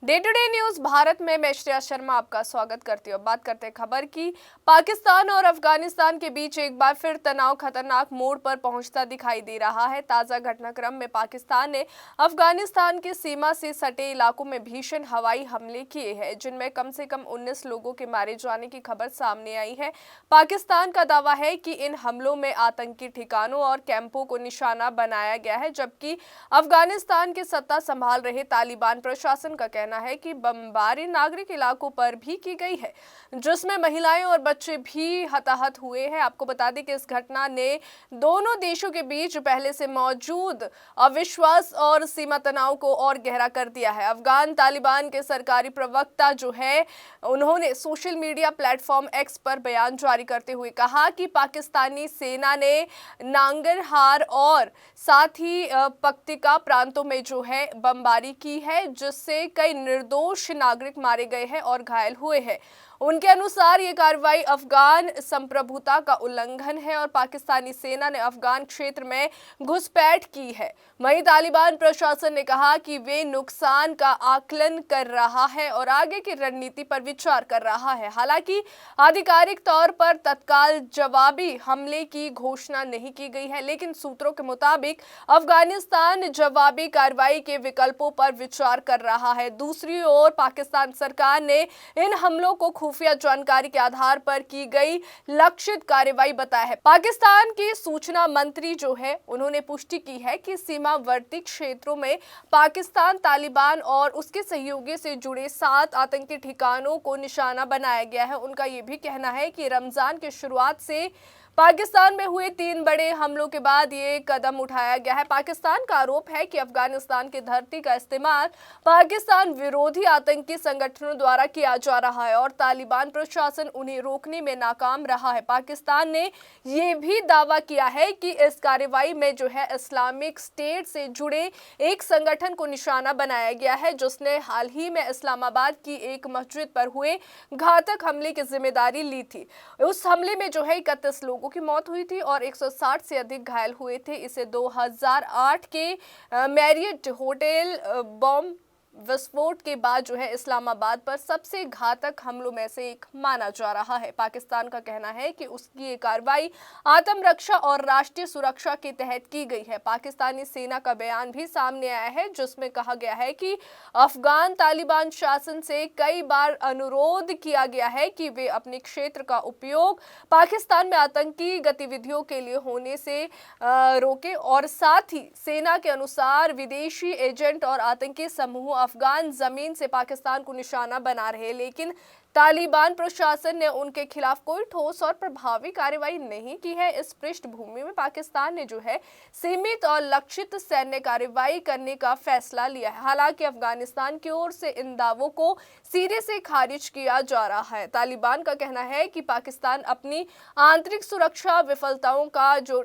Day to day news Bharat में मैं श्रेया शर्मा आपका स्वागत करती हूँ। बात करते हैं खबर की। पाकिस्तान और अफगानिस्तान के बीच एक बार फिर तनाव खतरनाक मोड़ पर पहुंचता दिखाई दे रहा है। ताजा घटनाक्रम में पाकिस्तान ने अफगानिस्तान की सीमा से सटे इलाकों में भीषण हवाई हमले किए हैं, जिनमें कम से कम 19 लोगों के मारे जाने की खबर सामने आई है। पाकिस्तान का दावा है कि इन हमलों में आतंकी ठिकानों और कैंपों को निशाना बनाया गया है, जबकि अफगानिस्तान की सत्ता संभाल रहे तालिबान प्रशासन का कहना है कि बमबारी नागरिक इलाकों पर भी की गई है, जिसमें महिलाएं और बच्चे भी हताहत हुए हैं। आपको बता दें कि इस घटना ने दोनों देशों के बीच पहले से मौजूद अविश्वास और सीमा तनाव को और गहरा कर दिया है। अफगान तालिबान के सरकारी प्रवक्ता जो है, उन्होंने सोशल मीडिया प्लेटफॉर्म एक्स पर बयान जारी करते हुए कहा कि पाकिस्तानी सेना ने नांगरहार और साथ ही पक्तिका प्रांतों में जो है बमबारी की है, जिससे कई निर्दोष नागरिक मारे गए हैं और घायल हुए हैं। उनके अनुसार ये कार्रवाई अफगान संप्रभुता का उल्लंघन है और पाकिस्तानी सेना ने अफगान क्षेत्र में घुसपैठ की है। वहीं तालिबान प्रशासन ने कहा कि वे नुकसान का आकलन कर रहा है और आगे की रणनीति पर विचार कर रहा है। हालांकि आधिकारिक तौर पर तत्काल जवाबी हमले की घोषणा नहीं की गई है, लेकिन सूत्रों के मुताबिक अफगानिस्तान जवाबी कार्रवाई के विकल्पों पर विचार कर रहा है। दूसरी ओर पाकिस्तान सरकार ने इन हमलों को खुफिया जानकारी के आधार पर की गई लक्षित कार्रवाई बताया है। पाकिस्तान के सूचना मंत्री जो है, उन्होंने पुष्टि की है कि सीमावर्ती क्षेत्रों में पाकिस्तान, तालिबान और उसके सहयोगी से जुड़े 7 आतंकी ठिकानों को निशाना बनाया गया है। उनका यह भी कहना है कि रमजान की शुरुआत से पाकिस्तान में हुए 3 बड़े हमलों के बाद ये कदम उठाया गया है। पाकिस्तान का आरोप है कि अफगानिस्तान की धरती का इस्तेमाल पाकिस्तान विरोधी आतंकी संगठनों द्वारा किया जा रहा है और तालिबान प्रशासन उन्हें रोकने में नाकाम रहा है। पाकिस्तान ने ये भी दावा किया है कि इस कार्रवाई में जो है इस्लामिक स्टेट से जुड़े एक संगठन को निशाना बनाया गया है, जिसने हाल ही में इस्लामाबाद की एक मस्जिद पर हुए घातक हमले की जिम्मेदारी ली थी। उस हमले में जो है 31 लोगों की मौत हुई थी और 160 से अधिक घायल हुए थे। इसे 2008 के मैरियट होटल बॉम्ब विस्फोट के बाद जो है इस्लामाबाद पर सबसे घातक हमलों में से एक माना जा रहा है। पाकिस्तान का कहना है कि उसकी ये कार्रवाई आत्मरक्षा और राष्ट्रीय सुरक्षा के तहत की गई है। पाकिस्तानी सेना का बयान भी सामने आया है, जिसमें कहा गया है कि अफगान तालिबान शासन से कई बार अनुरोध किया गया है कि वे अपने क्षेत्र का उपयोग पाकिस्तान में आतंकी गतिविधियों के लिए होने से रोके और साथ ही सेना के अनुसार विदेशी एजेंट और आतंकी समूह अफगान जमीन से पाकिस्तान को निशाना बना रहे, लेकिन तालिबान प्रशासन ने उनके खिलाफ कोई ठोस और प्रभावी कार्रवाई नहीं की है। इस पृष्ठभूमि में पाकिस्तान ने जो है सीमित और लक्षित सैन्य कार्रवाई करने का फैसला लिया है। हालांकि अफगानिस्तान की ओर से इन दावों को सिरे से खारिज किया जा रहा है। तालिबान का कहना है कि पाकिस्तान अपनी आंतरिक सुरक्षा विफलताओं का जो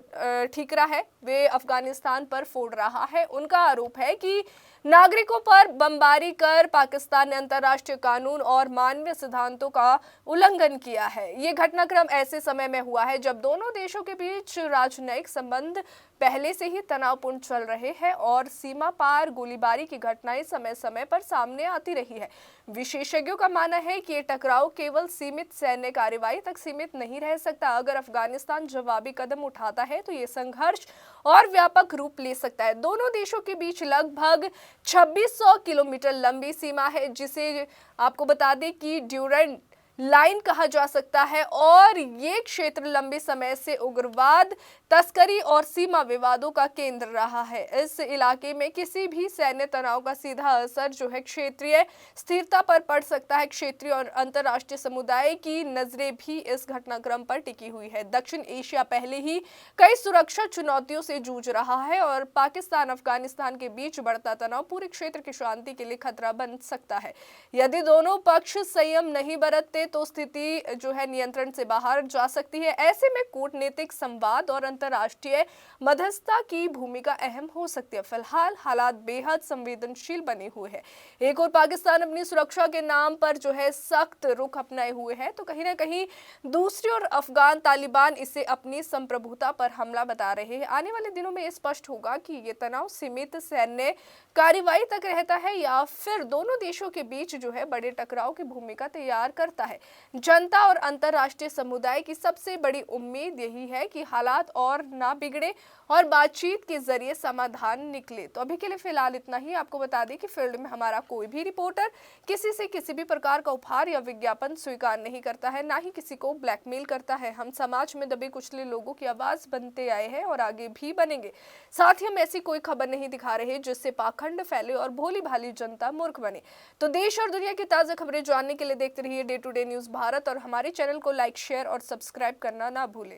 ठीकरा है वे अफगानिस्तान पर फोड़ रहा है। उनका आरोप है कि नागरिकों पर बमबारी कर पाकिस्तान ने अंतर्राष्ट्रीय कानून और मानवीय सिद्धांतों का उल्लंघन किया है। ये घटनाक्रम ऐसे समय में हुआ है जब दोनों देशों के बीच राजनयिक संबंध पहले से ही तनावपूर्ण चल रहे हैं और सीमा पार गोलीबारी की घटनाएं समय समय पर सामने आती रही है। विशेषज्ञों का मानना है कि ये टकराव केवल सीमित सैन्य कार्रवाई तक सीमित नहीं रह सकता। अगर अफगानिस्तान जवाबी कदम उठाता है तो ये संघर्ष और व्यापक रूप ले सकता है। दोनों देशों के बीच लगभग 2600 किलोमीटर लंबी सीमा है, जिसे आपको बता दें कि ड्यूरेंट लाइन कहा जा सकता है और ये क्षेत्र लंबे समय से उग्रवाद, तस्करी और सीमा विवादों का केंद्र रहा है। इस इलाके में किसी भी सैन्य तनाव का सीधा असर जो है क्षेत्रीय स्थिरता पर पड़ सकता है। क्षेत्रीय और अंतर्राष्ट्रीय समुदाय की नजरें भी इस घटनाक्रम पर टिकी हुई है। दक्षिण एशिया पहले ही कई सुरक्षा चुनौतियों से जूझ रहा है और पाकिस्तान अफगानिस्तान के बीच बढ़ता तनाव पूरे क्षेत्र की शांति के लिए खतरा बन सकता है। यदि दोनों पक्ष संयम नहीं बरतते तो स्थिति जो है नियंत्रण से बाहर जा सकती है। ऐसे में कूटनीतिक संवाद और अंतर्राष्ट्रीय मध्यस्थता की भूमिका अहम हो सकती है। फिलहाल हालात बेहद संवेदनशील बने हुए हैं। एक और पाकिस्तान अपनी सुरक्षा के नाम पर जो है सख्त रुख अपनाए हुए है, तो कहीं ना कहीं दूसरी ओर अफगान तालिबान इसे अपनी संप्रभुता पर हमला बता रहे हैं। आने वाले दिनों में स्पष्ट होगा कि ये तनाव सीमित सैन्य कार्रवाई तक रहता है या फिर दोनों देशों के बीच जो है बड़े टकराव की भूमिका तैयार करता है। जनता और अंतर्राष्ट्रीय समुदाय की सबसे बड़ी उम्मीद यही है कि हालात और ना बिगड़े और बातचीत के जरिए समाधान निकले। तो अभी के लिए फिलहाल इतना ही। आपको बता दें कि फील्ड में हमारा कोई भी रिपोर्टर किसी से किसी भी प्रकार का उपहार या विज्ञापन स्वीकार नहीं करता है, ना ही किसी को ब्लैकमेल करता है। हम समाज में दबे कुचले लोगों की आवाज बनते आए हैं और आगे भी बनेंगे। साथ ही हम ऐसी कोई खबर नहीं दिखा रहे जिससे पाखंड फैले और भोली भाली जनता मूर्ख बने। तो देश और दुनिया की ताजा खबरें जानने के लिए देखते रहिए day to day news Bharat और हमारे चैनल को लाइक, शेयर और सब्सक्राइब करना ना भूलें।